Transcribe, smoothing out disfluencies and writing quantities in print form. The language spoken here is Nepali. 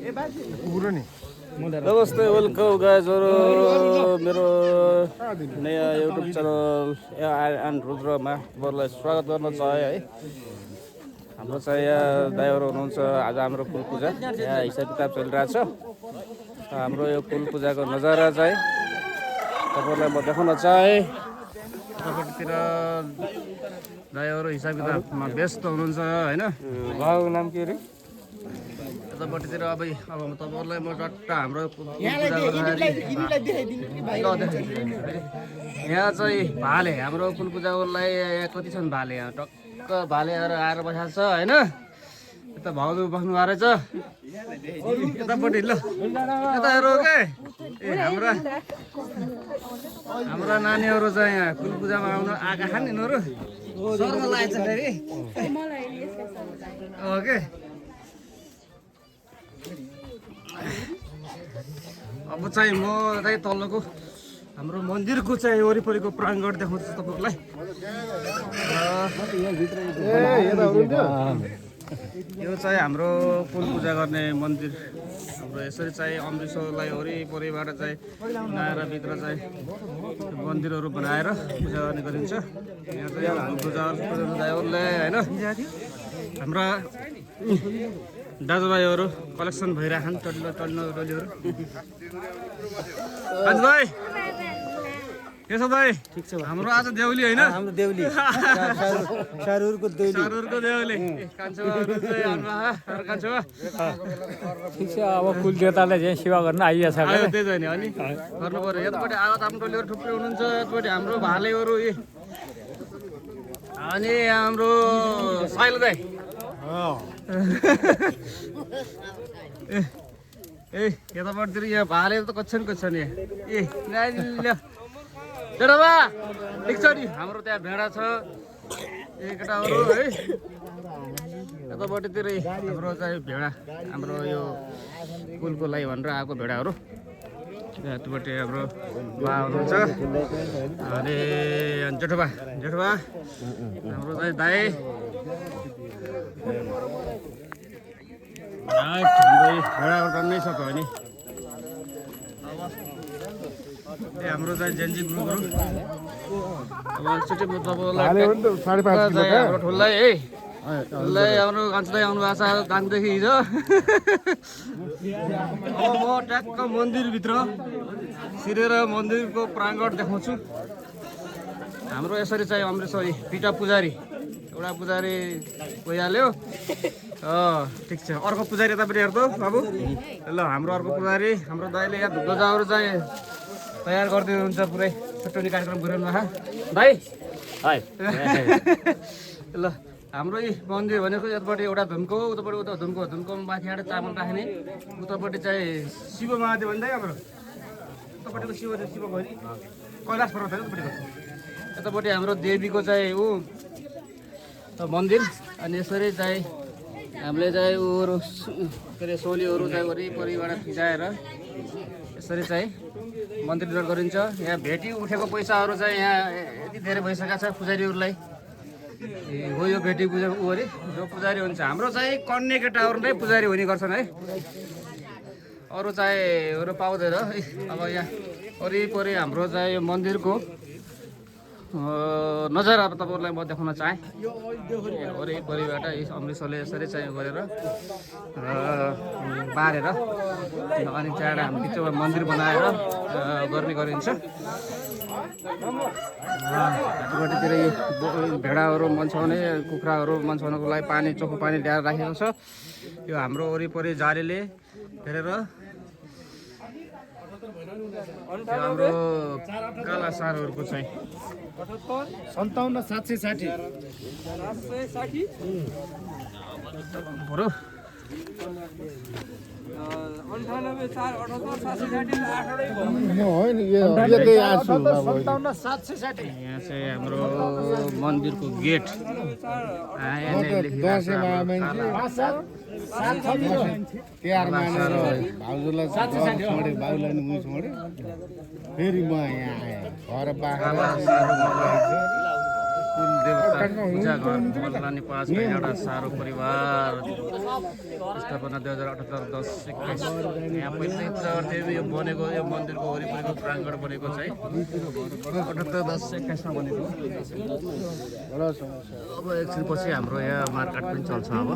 नमस्ते वेलकम गाइजहरु मेरो नयाँ युट्युब च्यानल एन्ड रुद्रमा तपाईँलाई स्वागत गर्न चाहे है। हाम्रो चाहिँ यहाँ दाइहरु हुनुहुन्छ। आज हाम्रो फुल पूजा यहाँ हिसाब किताब चलिरहेछ। हाम्रो यो फुल पूजाको नजारा चाहिँ तपाईँलाई म देखाउन चाहे। यतापट्टितिर दाइहरु हिसाब किताबमा व्यस्त हुनुहुन्छ हैन। उहाँको नाम के रे? यतापट्टितिर अब तपाईँहरूलाई म टट्ट हाम्रो यहाँ चाहिँ भाले हाम्रो फुल पूजाकोलाई कति छन् भाले यहाँ टक्क भालेहरू आएर बसेको छ हैन। यता भाउजू बस्नु भएको रहेछ यतापट्टि ल यता हेर के ए हाम्रा नानीहरू चाहिँ यहाँ फुल पूजामा आउन आएका छन् यिनीहरू सर्न लागेछ फेरि ओके। अब चाहिँ म चाहिँ तल्लोको हाम्रो मन्दिरको चाहिँ वरिपरिको प्राङ्गण देखाउँछु तपाईँहरूलाई। यो चाहिँ हाम्रो फुल पूजा गर्ने मन्दिर। हाम्रो यसरी चाहिँ अमृतसरलाई वरिपरिबाट चाहिँ बनाएर भित्र चाहिँ मन्दिरहरू बनाएर पूजा गर्ने गरिन्छ। यहाँ चाहिँ पूजाहरूले होइन हाम्रा दाजुभाइहरू कलेक्सन भइरहेछन् टल्लीहरू। दाजुभाइ के छ भाइ? ठिक छ। हाम्रो आज देउली होइन? हाम्रो देउली शाहरुरको देउली कान्छोहरू चाहिँ कान्छो ठिक छ। अब कुल देवतालाई चाहिँ सेवा गर्न आइरहेछ त्यही छैन अनि गर्नु पर्यो। यतापट्टि आवाज आफ्नो टोलीहरू थुप्रै हुनुहुन्छ। यतापट्टि हाम्रो भालेहरू अनि हाम्रो साइलो दाइ ए यतापट्टितिर यहाँ भालेहरू त कच्छन् ए ल्या केटाबा ठिक छ नि। हाम्रो त्यहाँ भेडा छ ए केटाहरू है। यतापट्टितिर हाम्रो चाहिँ भेडा हाम्रो यो कुलको लागि भनेर आएको भेडाहरू यतापट्टि हाम्रो बा हुनुहुन्छ अनि जेठोबा हाम्रो चाहिँ दाइ भेडाहरू टन्नै छ त हो नि। ए हाम्रो चाहिँ जेन्जी ग्रुपहरू अब एकचोटि म तपाईँलाई हाम्रो ठुल्लाई है ठुल्लाई हाम्रो कान्छोलाई आउनु भएको छ काङदेखि हिजो। अब म ट्याक्क मन्दिरभित्र छिरेर मन्दिरको प्राङ्गण देखाउँछु। हाम्रो यसरी चाहिँ अमृतसरी पिटा पुजारी एउटा पुजारी गइहाल्यो। ठिक छ। अर्को पुजारी यतापट्टि हेर्दो बाबु ल हाम्रो अर्को पुजारी हाम्रो दाइले यहाँ ध्वजाहरू चाहिँ तयार गरिदिनुहुन्छ। पुरै छुट्टनी कार्यक्रम गरिरहनु भएको भाइ ल हाम्रो यी मन्दिर भनेको यतापट्टि एउटा धुनको उतापट्टि उता धुनको माथिबाट चामल राख्ने उतापट्टि चाहिँ शिव महादेव भन्दै हाम्रो उतापट्टिको शिव भयो नि कैलाश पर्वत होइन उतापट्टिको। यतापट्टि हाम्रो देवीको चाहिँ मन्दिर अनि यसरी चाहिँ हामीले चाहिँ उहरू के अरे सोलीहरू चाहिँ वरिपरिबाट फिजाएर यसरी चाहिँ मन्दिर निर्माण गरिन्छ। यहाँ भेटी उठेको पैसाहरू चाहिँ यहाँ यति धेरै भइसकेको छ पुजारीहरूलाई। हो यो भेटी पूजा ऊ अरे जो पुजारी हुन्छ हाम्रो चाहिँ कन्ने केटाहरू नै पुजारी हुने गर्छन् है। अरू चाहिँ पाउँदैन। अब यहाँ वरिपरि हाम्रो चाहिँ यो मन्दिरको नजारा अब तपाईँहरूलाई म देखाउन चाहेँ। वरिपरिबाट अमृतसरले यसरी चाहिँ गरेर बारेर अनि त्यहाँबाट हामी बिचमा मन्दिर बनाएर गर्ने गरिन्छ। यतापट्टितिर भेडाहरू मन्छाउने कुखुराहरू मन्छाउनको लागि पानी चोखो पानी ल्याएर राखेको छ। यो हाम्रो वरिपरि जालीले हेरेर हाम्रो काला सारहरूको चाहिँ 57 बरु 98 यहाँ चाहिँ हाम्रो मन्दिरको गेट फेरि म यहाँ आएँ घर बाख्रा कुल देवता पूजा घर मल्लानी 5 एउटा सारो परिवार स्थापना 2078 10 21 यहाँ पहिले चाहिँ यत्र गर्थ्यो यो बनेको यो मन्दिरको वरिपरिको प्राङ्गण बनेको चाहिँ 78 10 21 मा बनेको अब एकछिनपछि हाम्रो यहाँ मार्केट पनि चल्छ अब